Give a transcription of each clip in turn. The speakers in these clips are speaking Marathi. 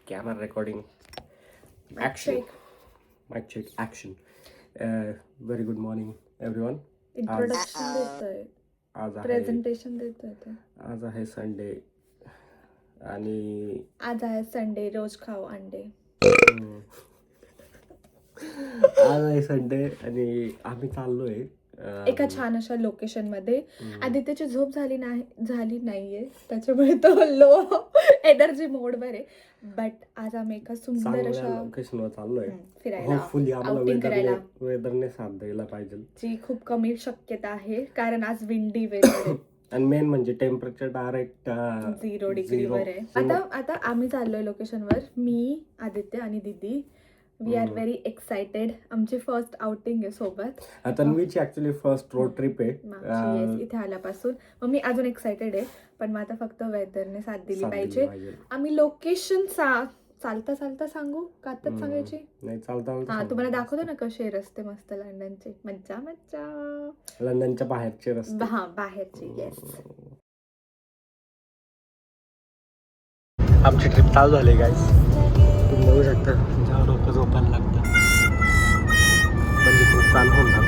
Camera recording. Action. Mic check. Action. Very good morning, everyone. Introduction देतोय, आज आहे प्रेझेंटेशन देतोय तो. आज आहे संडे आणि आज आहे संडे, रोज खाऊ अंडे. आज आहे संडे आणि आम्ही चाललोय एका छान अशा लोकेशन मध्ये. आदित्यची झोप झाली नाहीये, त्याच्यामुळे तो लो एनर्जी मोड वर आहे. बट आज आम्ही एका सुंदर अशा लोकेशनवर चाललोय. फिरायला, होपफुली आम्हाला outing करायला, वेदरने साथ द्यायला पाहिजे, जी खूप कमी शक्यता आहे कारण आज विंडी वेदर आहे. आणि मेन म्हणजे टेम्परेचर डायरेक्ट 0 डिग्रीवर आहे. आता आम्ही चाललोय लोकेशनवर, मी, आदित्य आणि दीदी. We are very excited. आमची फर्स्ट आउटिंग आहे सोबत. तन्वीची ऍक्च्युली फर्स्ट रोड ट्रिप आहे इथे आल्यापासून. मग मी अजून एक्साइटेड आहे, पण मग आता फक्त वेदरने साथ दिली पाहिजे. आम्ही लोकेशन चालता सांगू का आताच सांगायची? नाही, चालता तुम्हाला दाखवतो ना कसे रस्ते मस्त लंडनचे. मज्जा मज्जा. लंडनच्या बाहेरचे रस्ते. हा, बाहेरचे. येस. आमची ट्रिप चालू झाली गाईस. तुम्ही बघू शकता ज्यावर डोकं झोपायला लागतं म्हणजे खूप चालू होणार.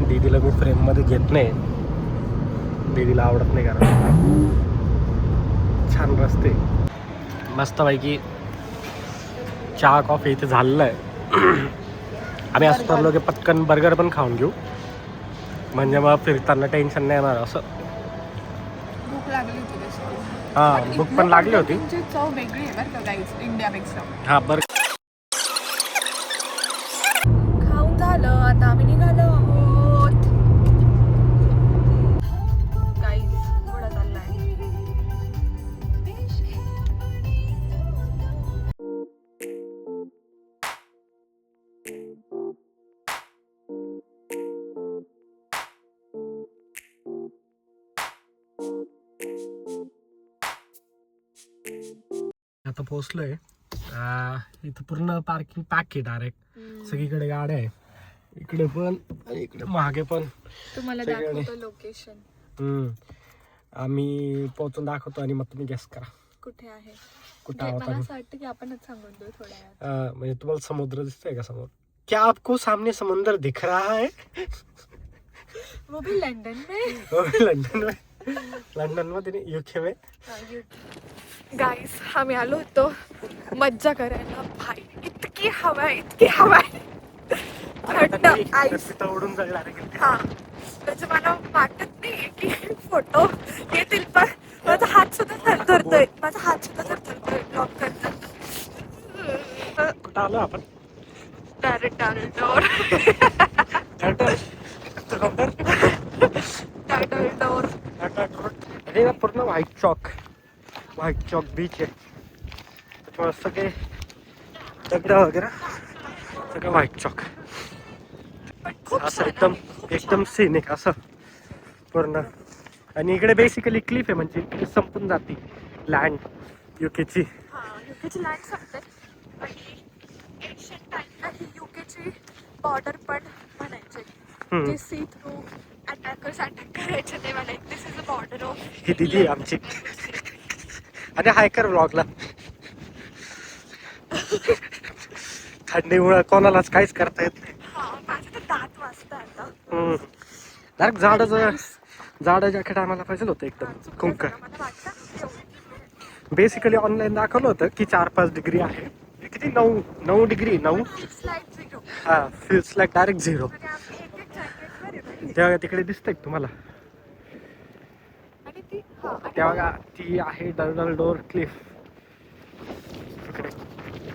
दीदीला मी फ्रेममध्ये घेत नाही, दीदीला आवडत नाही कारण छान रस्ते मस्तपैकी चहा कॉफी इथे झालेलं आहे. आम्ही असं ठरलो की पटकन बर्गर पण खाऊन घेऊ, म्हणजे मग फिरताना टेन्शन नाही येणार. असं भूक लागली होती. हां, भूक पण लागली होती. चव वेगळी आहे बरं का गाईस, इंडियापेक्षा. हां, बरं. खाऊन झालं, आता आम्ही निघालो आहोत. गाईस, घोडा चाललाय. आता पोहोचलोय. इथं पूर्ण पार्किंग पॅक आहे डायरेक्ट. सगळीकडे गाड्या आहे, इकडे पण आणि इकडे मागे पण. तुम्हाला दाखवतो लोकेशन. आम्ही पोहोचून दाखवतो आणि मग तुम्ही गेस करा कुठे आहे. कुठं आहोत मला आम्ही. असं वाटतं की आपणच सांगून देऊ थोड्या वेळात. म्हणजे तुम्हाला समुद्र दिसतोय का समोर? क्या आपको सामने समुद्र दिख रहा है? वो भी लंडन में. लंडन मध्ये नाही, युके में. गाईस, आम्ही आलो होतो मज्जा करायला. भाई, इतकी हवा आहे. थंड आईस उडून जाईल डायरेक्ट. हा, त्याचं मला वाटत नाही की फोटो येतील, पण माझा हात सुद्धा थरथरतोय. ब्लॉक करतात. कुठं आलो आपण? डायरेक्ट हे ना पूर्ण व्हाईट चॉक बीच आहे. त्याच्यामुळे सगळे दगड वगैरे सगळं व्हाईट चॉक. असं एकदम सीनिक असं पूर्ण. आणि इकडे बेसिकली क्लिफ आहे, म्हणजे इकडे संपून जाते लँड युकेची. युकेची लँड संपते आणि एन्शियंट टाइमला ही युकेची बॉर्डर पण म्हणायचे. जे सी थ्रू अटॅक करायचे ते म्हणायचे. दिस इज अ बॉर्डर ऑफ. ही दिदी आमची. आणि हायकर ब्लॉगला थंडीमुळे कोणालाच काहीच करता येत नाही. माझे तर दात वाजता आता. डायरेक्ट झाडं जॅकेट आम्हाला पाहिजे होतं एकदम कुंक. बेसिकली ऑनलाईन दाखवलं होतं की 4-5 डिग्री आहे. किती 9 डिग्री. हा, फील्स लाईक डायरेक्ट 0. तेव्हा तिकडे दिसतंय तुम्हाला, तेव्हा ती आहे डल डोर क्लिफ तिकडे.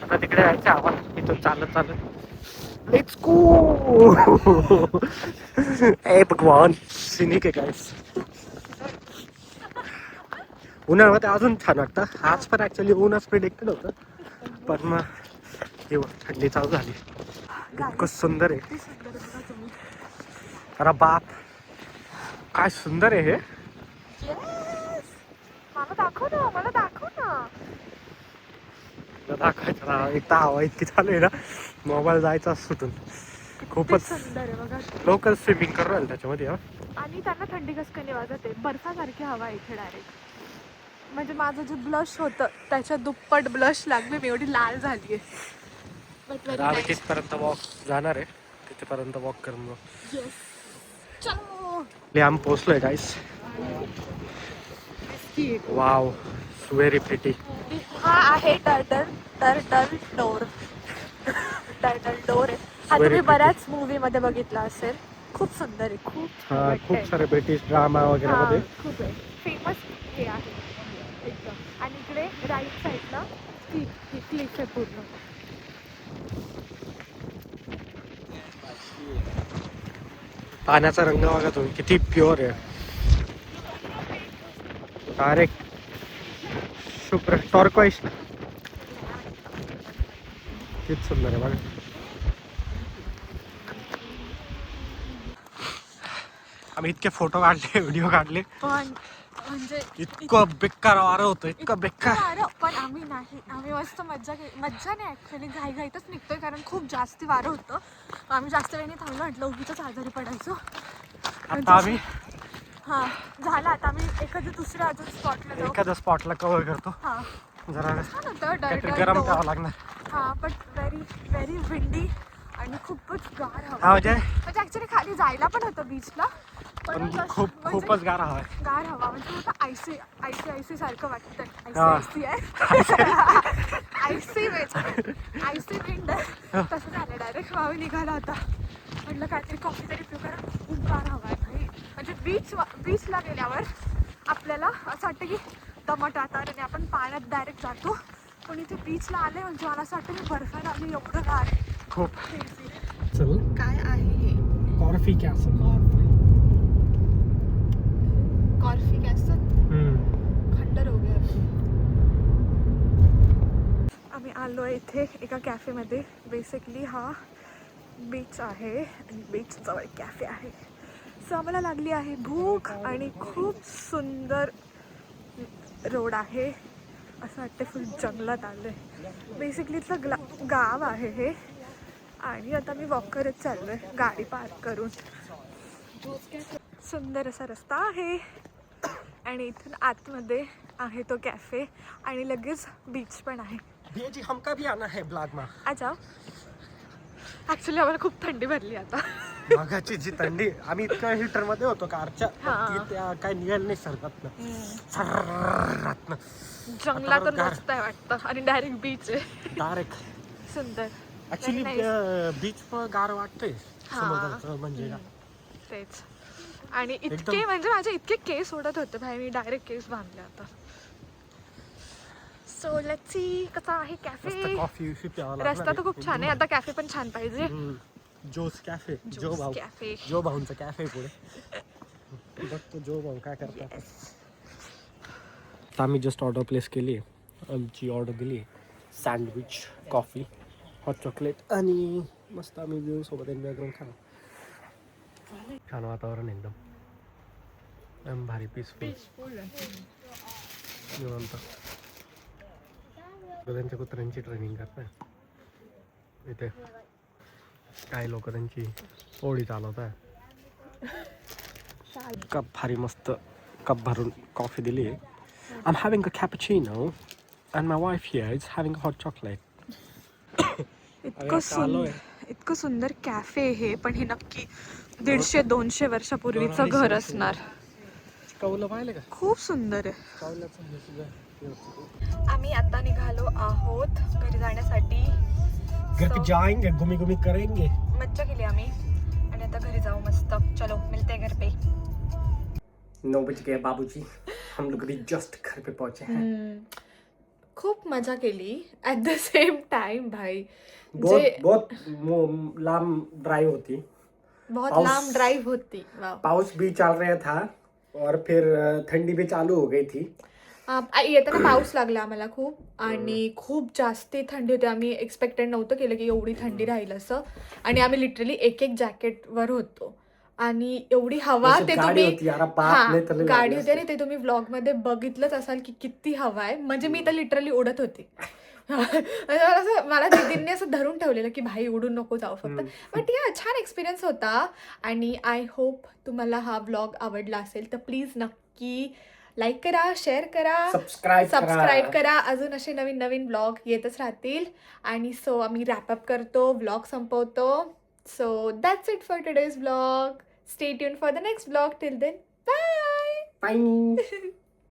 आता तिकडे जायचं आवाज इथं चालत लेट्स गो. ए भगवान, सिनिक आहे गाईस. उन्हाळ्यामध्ये अजून छान वाटतं. आज पण ऍक्च्युअली ऊनच प्रिडिक्टेड होतं, पण मग थंडी चालू झाली. इतकं सुंदर आहे. अरे बाप, काय सुंदर आहे हे. मला दाखव ना. दाखवायचं ना. एक तर हवा इतकी चालू आहे ना, मोबाईल जायचा सुटून. खूपच सुंदर आहे बघा. लोक स्विमिंग करू राहिले त्याच्यामध्ये. आणि त्यांना थंडी कसं काय वाजत आहे. बर्फासारखी हवा आहे इथे डायरेक्ट. म्हणजे माझं जे ब्लश होतं त्याच्या दुप्पट ब्लश लागले, मी एवढी लाल झाली आहे. आम्ही तिथपर्यंत वॉक जाणार आहे, तिथपर्यंत वॉक करून आम्ही पोहोचलोय गाईस. Wow, very pretty. हा आहे टर्टल डोर. टर्टल डोर आहे हा, Very तुम्ही pretty. बऱ्याच मूवी मध्ये बघितला असेल. खूप सुंदर आहे, खूप छान खूप वाटतंय. सारे ब्रिटिश ड्रामा वगैरे हा, मध्ये. खूप आहे फेमस हे आहे एकदम. आणि इकडे राईट साईडला क्लिफ आहे पूर्ण. पाण्याचा रंग बघा तुम्ही, किती प्युअर आहे. डायरेक्ट शुभ्र टॉर्कवाईस. किती सुंदर आहे बघा. आम्ही इतके फोटो काढले, व्हिडिओ काढले, पण म्हणजे इतकं बेकार वारं होतं, इतकं बेकार. वारं. पण आम्ही मस्त मज्जा नाही ऍक्च्युली, घाईतच निघतोय कारण खूप जास्ती वारं होतं. आम्ही जास्त वेळ नाही थांबलो, म्हटलं उगीच आजारी पडायचो. आता आम्ही हा झालं, आता आम्ही एखाद्या दुसऱ्या अजून स्पॉटला जाऊ. एखाद्या स्पॉटला कव्हर करतो. हा जरा छान होतं काहीतरी गरम प्यावं लागणार. हा, पण व्हेरी विंडी आणि खूपच गार हवा. हा म्हणजे ऍक्च्युली खाली जायला पण होतं बीचला, पण खूपच गार हवा आहे. गार हवा म्हणजे आयसी सारखं वाटतं. हा. आयसी विंड तसं झालं. डायरेक्ट मावी निघाला होता, म्हटलं काहीतरी कॉफी तरी पिऊ, कारण खूप गार हवा आहे भाई. म्हणजे बीचला गेल्यावर आपल्याला असं वाटतं की दमट वातावरण आहे, आपण पाण्यात डायरेक्ट जातो. पण इथे बीचला आले म्हणजे मला असं वाटतं की बर्फात आली, एवढं गार आहे. खूप. चल, काय आहे हे? कॉर्फी कॅसल. कॉर्फी कॅसल खंडर हो गया. आम्ही आलो इथे एका कॅफेमध्ये. बेसिकली हा बीच आहे आणि बीच जवळ कॅफे आहे. सो आम्हाला लागली आहे भूक आणि खूप सुंदर रोड आहे, असं वाटतं फुल जंगलात आलं आहे. बेसिकली इथलं गाव आहे हे. आणि आता मी वॉक करत चाललो आहे गाडी पार्क करून. सुंदर असा रस्ता आहे आणि इथून आतमध्ये आहे तो कॅफे आणि लगेच बीच पण आहे. जी हमका भी आना है ब्लॉग में. अच्छा, ऍक्च्युली आम्हाला खूप थंडी भरली आता. मागाची जी थंडी, आम्ही इतक्या हीटर मध्ये होतो कारच्या, त्या काय निघाल नाही सरकत ना. जंगलातून रस्ता आहे वाटतं आणि डायरेक्ट बीच आहे. डायरेक्ट सुंदर. ऍक्च्युली बीच पण गार वाटतंय समुद्राचं म्हणजे का तेच. आणि इतके म्हणजे माझे इतके केस ओढत होते भाई, मी डायरेक्ट केस बांधले आता. सो लेट्स सी कसा आहे कॅफे. कॉफी रस्ता तर खूप छान आहे, आता कॅफे पण छान पाहिजे. जोस कॅफे, जो भाऊंचा कॅफे पुढे बघतो जो भाऊ काय करतात. आम्ही जस्ट ऑर्डर प्लेस केली आहे. आमची ऑर्डर दिली आहे सँडविच, कॉफी, हॉट चॉकलेट आणि मस्त आम्ही व्ह्यू सोबत एन्जॉय करून खाणार. छान वातावरण एकदम भारी पीसफुल. निवांत. त्यांच्या कुत्र्यांची ट्रेनिंग करताय इथे. काही लोक त्यांची पोळी चालवत आहे. कप भारी मस्त कप भरून कॉफी दिली आहे. I'm having a cappuccino and my wife here is having a hot chocolate. इतकं सुंदर कॅफे हे, पण हे नक्की 150-200 वर्षापूर्वीचं घर असणार. कौलं पाहिलं का? खूप सुंदर आहे. आम्ही आता निघालो आहोत घरी जाण्यासाठी. घर पे जाएंगे, घुमी करेंगे. मज्जा केली आम्ही आणि आता घरी जाऊ मस्त. चलो मिलते घर पे. 9 बज गए बाबूजी, हम लोग अभी जस्ट घर पे पहुंचे हैं. खूप मजा केली ऍट द सेम टाइम भाई. बहुत लांब ड्राइव होती. बहुत लांब ड्राइव होती. पाऊस भी चल रहा था और फिर ठंडी भी चालू हो गई थी. येताना पाऊस लागला आम्हाला खूप आणि खूप जास्ती थंडी होती. आम्ही एक्सपेक्टेड नव्हतं केलं की एवढी थंडी राहील असं. आणि आम्ही लिटरली एक जॅकेट वर होतो आणि एवढी हवा. ते तुम्ही गाडी होती आणि ते तुम्ही व्लॉग मध्ये बघितलंच असाल की किती हवा आहे. म्हणजे मी तर लिटरली उडत होती. मला दीदींनी असं धरून ठेवलेलं की भाई उडून नको जाऊ फक्त. बट या छान एक्सपिरियन्स होता आणि आय होप तुम्हाला हा व्लॉग आवडला असेल तर प्लीज नक्की लाईक करा, शेअर करा, सबस्क्राईब करा. अजून असे नवीन नवीन ब्लॉग येतच राहतील. आणि सो आम्ही रॅपअप करतो, ब्लॉग संपवतो. So that's it for today's blog. Stay tune for the next blog. Till then bye. Bye.